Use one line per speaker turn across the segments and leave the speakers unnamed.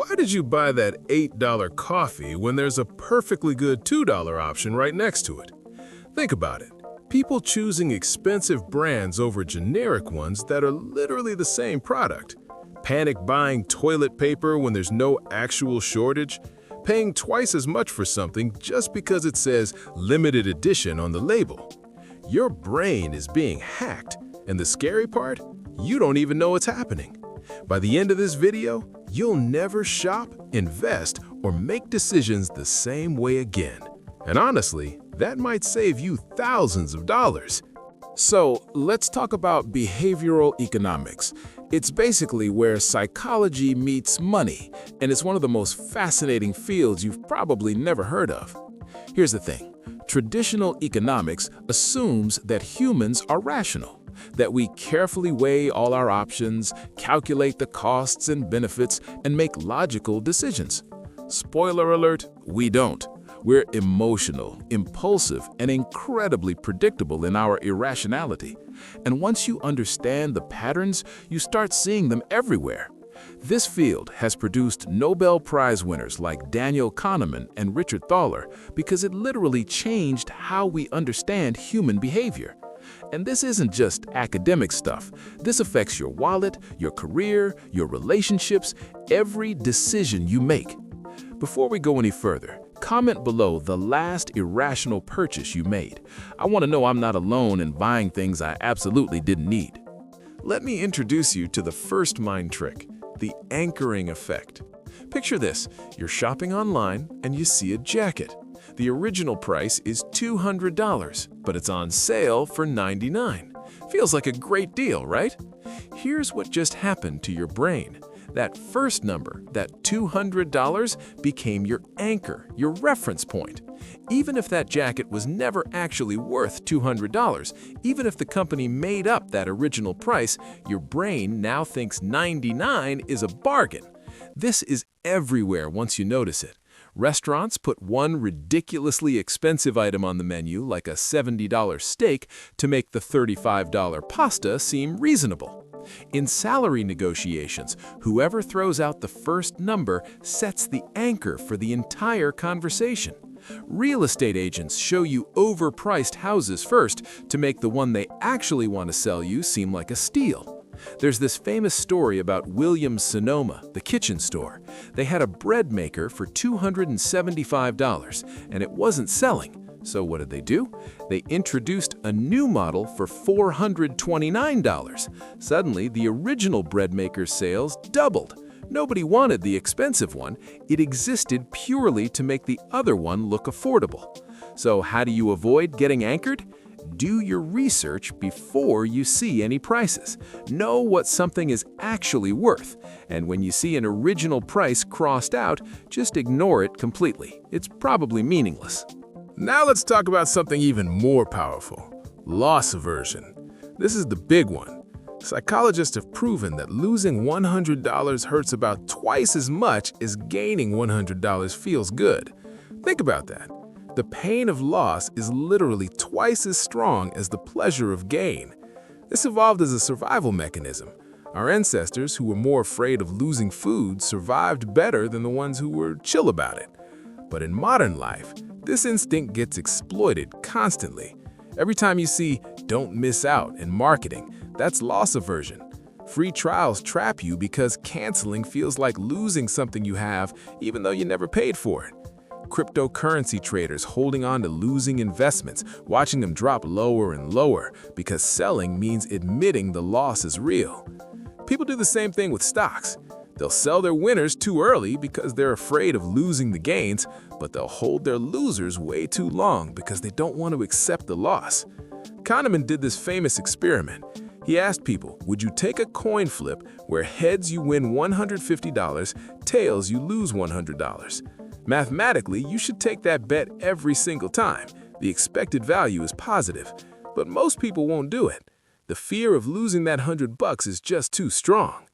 Why did you buy that $8 coffee when there's a perfectly good $2 option right next to it? Think about it. People choosing expensive brands over generic ones that are literally the same product. Panic buying toilet paper when there's no actual shortage. Paying twice as much for something just because it says limited edition on the label. Your brain is being hacked, and the scary part? You don't even know it's happening. By the end of this video, you'll never shop, invest, or make decisions the same way again. And honestly, that might save you thousands of dollars.
So let's talk about behavioral economics. It's basically where psychology meets money, and it's one of the most fascinating fields you've probably never heard of. Here's the thing. Traditional economics assumes that humans are rational, that we carefully weigh all our options, calculate the costs and benefits, and make logical decisions. Spoiler alert, we don't. We're emotional, impulsive, and incredibly predictable in our irrationality. And once you understand the patterns, you start seeing them everywhere. This field has produced Nobel Prize winners like Daniel Kahneman and Richard Thaler because it literally changed how we understand human behavior. And this isn't just academic stuff. This affects your wallet, your career, your relationships, every decision you make. Before we go any further, comment below the last irrational purchase you made. I want to know I'm not alone in buying things I absolutely didn't need.
Let me introduce you to the first mind trick, the anchoring effect. Picture this, you're shopping online and you see a jacket. The original price is $200, but it's on sale for $99. Feels like a great deal, right? Here's what just happened to your brain. That first number, that $200, became your anchor, your reference point. Even if that jacket was never actually worth $200, even if the company made up that original price, your brain now thinks $99 is a bargain. This is everywhere once you notice it. Restaurants put one ridiculously expensive item on the menu, like a $70 steak, to make the $35 pasta seem reasonable. In salary negotiations, whoever throws out the first number sets the anchor for the entire conversation. Real estate agents show you overpriced houses first to make the one they actually want to sell you seem like a steal. There's this famous story about Williams-Sonoma, the kitchen store. They had a bread maker for $275, and it wasn't selling. So what did they do? They introduced a new model for $429. Suddenly, the original bread maker's sales doubled. Nobody wanted the expensive one. It existed purely to make the other one look affordable. So how do you avoid getting anchored? Do your research before you see any prices. Know what something is actually worth. And when you see an original price crossed out, just ignore it completely. It's probably meaningless. Now let's talk about something even more powerful, loss aversion. This is the big one. Psychologists have proven that losing $100 hurts about twice as much as gaining $100 feels good. Think about that. The pain of loss is literally twice as strong as the pleasure of gain. This evolved as a survival mechanism. Our ancestors, who were more afraid of losing food, survived better than the ones who were chill about it. But in modern life, this instinct gets exploited constantly. Every time you see "don't miss out" in marketing, that's loss aversion. Free trials trap you because canceling feels like losing something you have even though you never paid for it. Cryptocurrency traders holding on to losing investments, watching them drop lower and lower because selling means admitting the loss is real. People do the same thing with stocks. They'll sell their winners too early because they're afraid of losing the gains, but they'll hold their losers way too long because they don't want to accept the loss. Kahneman did this famous experiment. He asked people, would you take a coin flip where heads you win $150, tails you lose $100? Mathematically, you should take that bet every single time. The expected value is positive, but most people won't do it. The fear of losing that $100 is just too strong.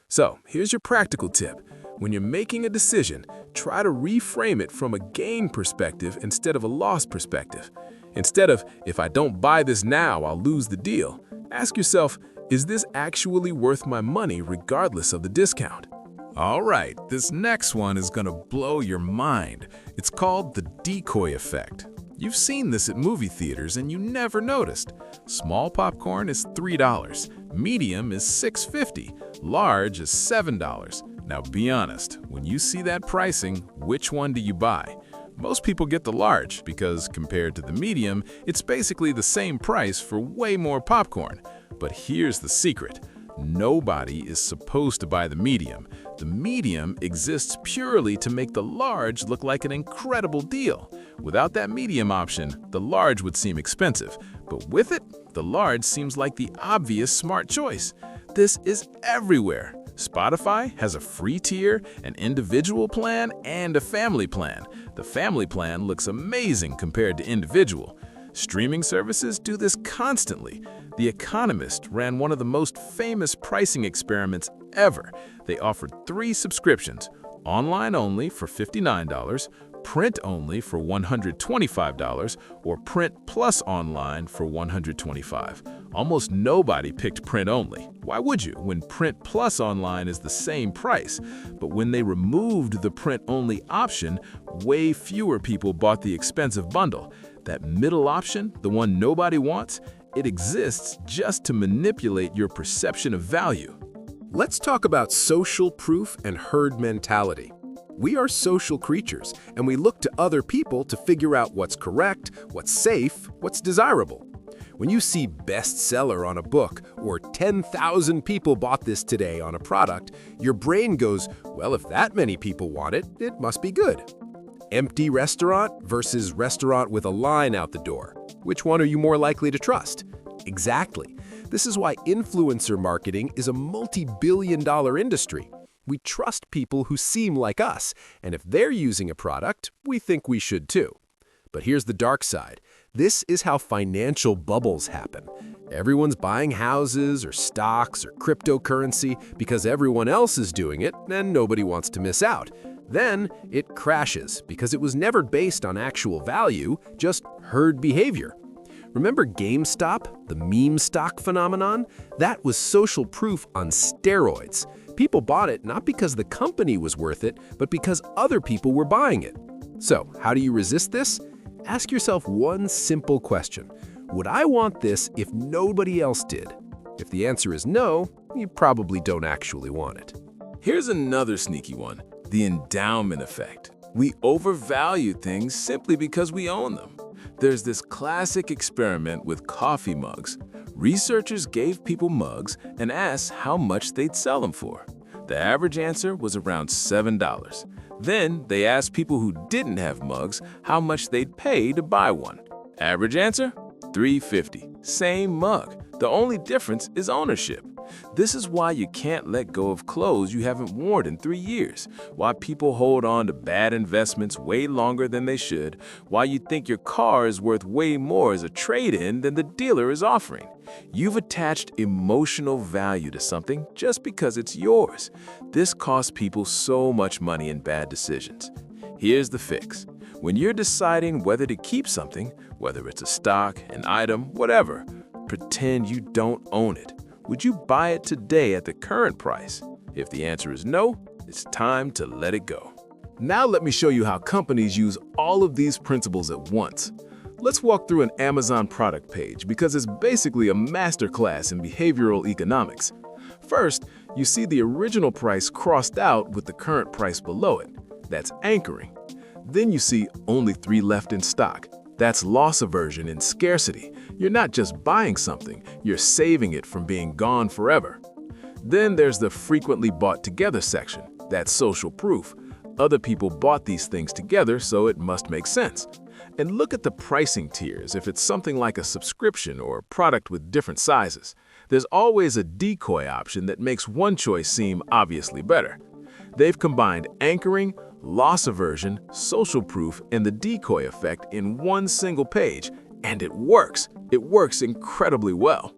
So here's your practical tip. When you're making a decision, try to reframe it from a gain perspective instead of a loss perspective. Instead of, if I don't buy this now, I'll lose the deal, ask yourself, is this actually worth my money regardless of the discount? All right, this next one is gonna blow your mind. It's called the decoy effect. You've seen this at movie theaters and you never noticed. Small popcorn is $3, medium is $6.50, large is $7. Now be honest, when you see that pricing, which one do you buy? Most people get the large because compared to the medium, it's basically the same price for way more popcorn. But here's the secret. Nobody is supposed to buy the medium. The medium exists purely to make the large look like an incredible deal. Without that medium option, the large would seem expensive. But with it, the large seems like the obvious smart choice. This is everywhere. Spotify has a free tier, an individual plan, and a family plan. The family plan looks amazing compared to individual. Streaming services do this constantly. The Economist ran one of the most famous pricing experiments ever. They offered 3 subscriptions, online only for $59, print only for $125, or print plus online for $125. Almost nobody picked print only. Why would you, when print plus online is the same price? But when they removed the print only option, way fewer people bought the expensive bundle. That middle option, the one nobody wants, it exists just to manipulate your perception of value.
Let's talk about social proof and herd mentality. We are social creatures, and we look to other people to figure out what's correct, what's safe, what's desirable. When you see bestseller on a book or 10,000 people bought this today on a product, your brain goes, well, if that many people want it, it must be good. Empty restaurant versus restaurant with a line out the door. Which one are you more likely to trust? Exactly. This is why influencer marketing is a multi-billion-dollar industry. We trust people who seem like us, and if they're using a product, we think we should too. But here's the dark side. This is how financial bubbles happen. Everyone's buying houses or stocks or cryptocurrency because everyone else is doing it and nobody wants to miss out. Then it crashes because it was never based on actual value, just herd behavior. Remember GameStop, the meme stock phenomenon? That was social proof on steroids. People bought it not because the company was worth it, but because other people were buying it. So, how do you resist this? Ask yourself one simple question. Would I want this if nobody else did? If the answer is no, you probably don't actually want it.
Here's another sneaky one, the endowment effect. We overvalue things simply because we own them. There's this classic experiment with coffee mugs. Researchers gave people mugs and asked how much they'd sell them for. The average answer was around $7. Then they asked people who didn't have mugs how much they'd pay to buy one. Average answer? $3.50. Same mug. The only difference is ownership. This is why you can't let go of clothes you haven't worn in 3 years, why people hold on to bad investments way longer than they should, why you think your car is worth way more as a trade-in than the dealer is offering. You've attached emotional value to something just because it's yours. This costs people so much money in bad decisions. Here's the fix. When you're deciding whether to keep something, whether it's a stock, an item, whatever, pretend you don't own it. Would you buy it today at the current price? If the answer is no, it's time to let it go. Now let me show you how companies use all of these principles at once. Let's walk through an Amazon product page because it's basically a masterclass in behavioral economics. First, you see the original price crossed out with the current price below it. That's anchoring. Then you see only 3 left in stock. That's loss aversion and scarcity. You're not just buying something, you're saving it from being gone forever. Then there's the frequently bought together section. That's social proof. Other people bought these things together, so it must make sense. And look at the pricing tiers if it's something like a subscription or a product with different sizes. There's always a decoy option that makes one choice seem obviously better. They've combined anchoring, loss aversion, social proof, and the decoy effect in one single page, and it works. It works incredibly well.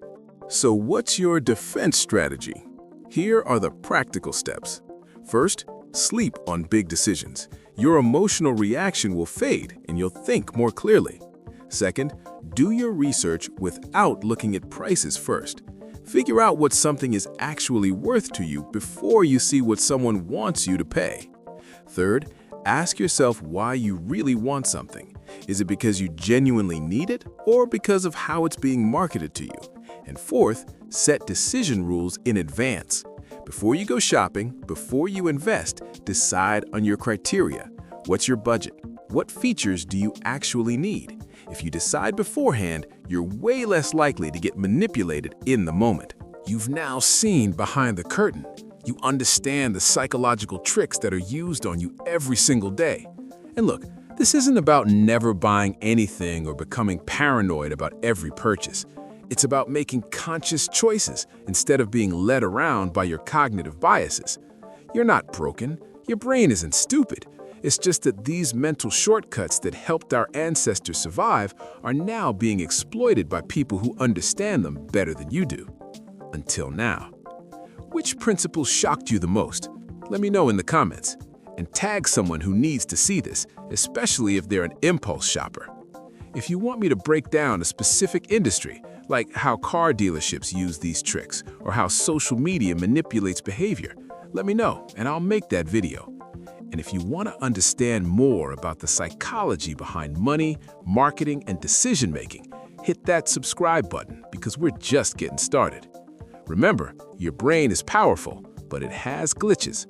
So what's your defense strategy? Here are the practical steps. First, sleep on big decisions. Your emotional reaction will fade and you'll think more clearly. Second, do your research without looking at prices first. Figure out what something is actually worth to you before you see what someone wants you to pay. Third, ask yourself why you really want something. Is it because you genuinely need it or because of how it's being marketed to you? And fourth, set decision rules in advance. Before you go shopping, before you invest, decide on your criteria. What's your budget? What features do you actually need? If you decide beforehand, you're way less likely to get manipulated in the moment.
You've now seen behind the curtain. You understand the psychological tricks that are used on you every single day. And look, this isn't about never buying anything or becoming paranoid about every purchase. It's about making conscious choices instead of being led around by your cognitive biases. You're not broken. Your brain isn't stupid. It's just that these mental shortcuts that helped our ancestors survive are now being exploited by people who understand them better than you do. Until now. Which principle shocked you the most? Let me know in the comments. And tag someone who needs to see this, especially if they're an impulse shopper. If you want me to break down a specific industry, like how car dealerships use these tricks or how social media manipulates behavior, let me know and I'll make that video. And if you want to understand more about the psychology behind money, marketing, and decision-making, hit that subscribe button because we're just getting started. Remember, your brain is powerful, but it has glitches.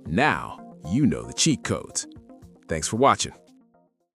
Now you know the cheat codes. Thanks for watching.